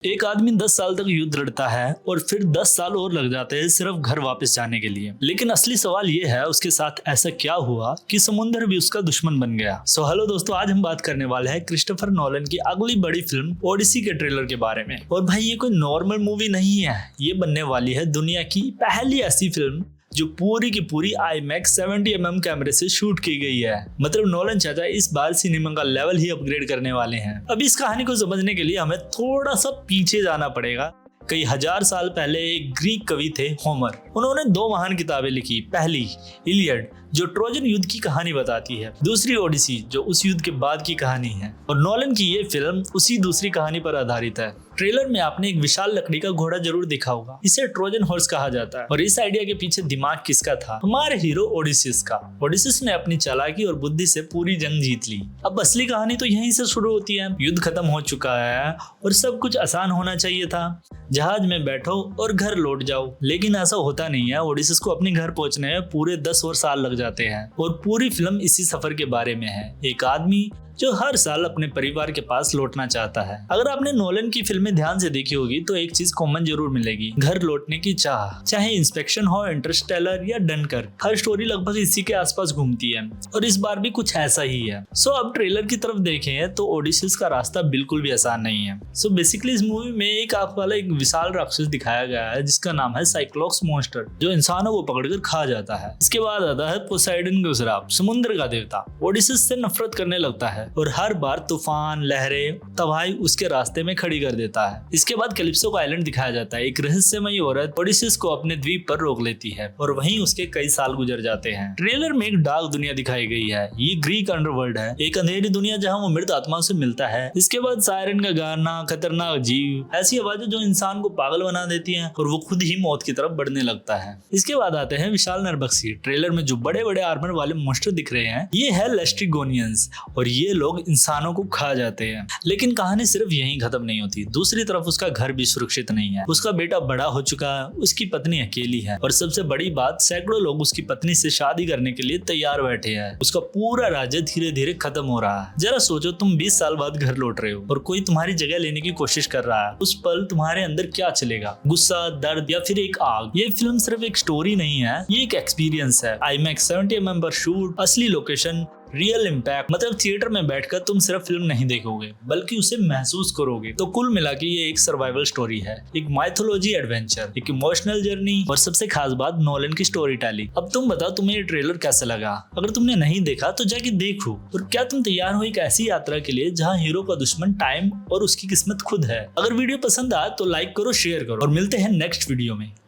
एक आदमी 10 साल तक युद्ध लड़ता है और फिर 10 साल और लग जाते हैं सिर्फ घर वापस जाने के लिए। लेकिन असली सवाल ये है उसके साथ ऐसा क्या हुआ कि समुद्र भी उसका दुश्मन बन गया। सो हेलो दोस्तों, आज हम बात करने वाले हैं क्रिस्टोफर नोलन की अगली बड़ी फिल्म ओडिसी के ट्रेलर के बारे में। और भाई ये कोई नॉर्मल मूवी नहीं है, ये बनने वाली है दुनिया की पहली ऐसी फिल्म जो पूरी की पूरी IMAX 70mm कैमरे से शूट की गई है। मतलब नोलन चाचा इस बार सिनेमा का लेवल ही अपग्रेड करने वाले हैं। अब इस कहानी को समझने के लिए हमें थोड़ा सा पीछे जाना पड़ेगा। कई हजार साल पहले एक ग्रीक कवि थे होमर। उन्होंने 2 महान किताबें लिखी। पहली इलियड जो ट्रोजन युद्ध की कहानी बताती है, दूसरी ओडिसी जो उस युद्ध के बाद की कहानी है। और नोलन की ये फिल्म उसी दूसरी कहानी पर आधारित है। ट्रेलर में आपने एक विशाल लकड़ी का घोड़ा जरूर देखा होगा। इसे ट्रोजन हॉर्स कहा जाता है। और इस आइडिया के पीछे दिमाग किसका था? हमारे हीरो ओडिसिस का। ओडिसिस ने अपनी चालाकी और बुद्धि से पूरी जंग जीत ली। अब असली कहानी तो यहीं से शुरू होती है। युद्ध खत्म हो चुका है और सब कुछ आसान होना चाहिए था। जहाज में बैठो और घर लौट जाओ। लेकिन ऐसा होता नहीं है। ओडिसिस को अपने घर पहुंचने में पूरे 10 और साल लग जाते हैं। और पूरी फिल्म इसी सफर के बारे में है। एक आदमी जो हर साल अपने परिवार के पास लौटना चाहता है। अगर आपने नोलन की फिल्में ध्यान से देखी होगी तो एक चीज कॉमन जरूर मिलेगी, घर लौटने की चाह। चाहे इंस्पेक्शन हो, इंटरस्टेलर या डनकर, हर स्टोरी लगभग इसी के आसपास घूमती है। और इस बार भी कुछ ऐसा ही है। सो अब ट्रेलर की तरफ देखें तो ओडिसिस का रास्ता बिल्कुल भी आसान नहीं है। सो बेसिकली इस मूवी में एक आंख वाला एक विशाल राक्षस दिखाया गया है जिसका नाम है साइक्लॉप्स मॉन्स्टर, जो इंसानों को पकड़कर खा जाता है। इसके बाद आता है पोसाइडन का श्राप, समुद्र का देवता। ओडिसिस से नफरत करने लगता है और हर बार तूफान, लहरें, तबाही उसके रास्ते में खड़ी कर देता है। इसके बाद कैलिप्सो का आइलैंड दिखाया जाता है। एक रहस्यमयी औरत ओडिसिस को अपने द्वीप पर रोक लेती है और वहीं उसके कई साल गुजर जाते हैं। ट्रेलर में एक डार्क दुनिया दिखाई गई है। ये ग्रीक अंडरवर्ल्ड है, एक अंधेरी दुनिया जहां वो मृत आत्माओं से मिलता है। इसके बाद सायरन का गाना, खतरनाक जीव, ऐसी आवाजें जो इंसान को पागल बना देती हैं और वो खुद ही मौत की तरफ बढ़ने लगता है। इसके बाद आते हैं विशाल नरभक्षी। ट्रेलर में जो बड़े बड़े आर्मर वाले मॉन्स्टर दिख रहे हैं ये है लेस्ट्रिगोनियंस और ये लोग इंसानों को खा जाते हैं। लेकिन कहानी सिर्फ यहीं खत्म नहीं होती। दूसरी तरफ उसका घर भी सुरक्षित नहीं है। उसका बेटा बड़ा हो चुका है, उसकी पत्नी अकेली है और सबसे बड़ी बात, सैकड़ों लोग उसकी पत्नी से शादी करने के लिए तैयार बैठे हैं। उसका पूरा राज्य धीरे धीरे खत्म हो रहा है। जरा सोचो, तुम 20 साल बाद घर लौट रहे हो और कोई तुम्हारी जगह लेने की कोशिश कर रहा है। उस पल तुम्हारे अंदर क्या चलेगा? गुस्सा, दर्द या फिर एक आग? ये फिल्म सिर्फ एक स्टोरी नहीं है, ये एक एक्सपीरियंस है। IMAX 70mm पर शूट, असली लोकेशन, रियल इम्पैक्ट। मतलब थिएटर में बैठकर तुम सिर्फ फिल्म नहीं देखोगे बल्कि उसे महसूस करोगे। तो कुल मिला के ये एक सर्वाइवल स्टोरी है, एक माइथोलॉजी एडवेंचर, एक इमोशनल जर्नी और सबसे खास बात नोलन की स्टोरी टेलिंग। अब तुम बताओ तुम्हें ये ट्रेलर कैसा लगा? अगर तुमने नहीं देखा तो जाके देखो। और क्या तुम तैयार हो एक ऐसी यात्रा के लिए जहाँ हीरो का दुश्मन टाइम और उसकी किस्मत खुद है? अगर वीडियो पसंद आए तो लाइक करो, शेयर करो और मिलते हैं नेक्स्ट वीडियो में।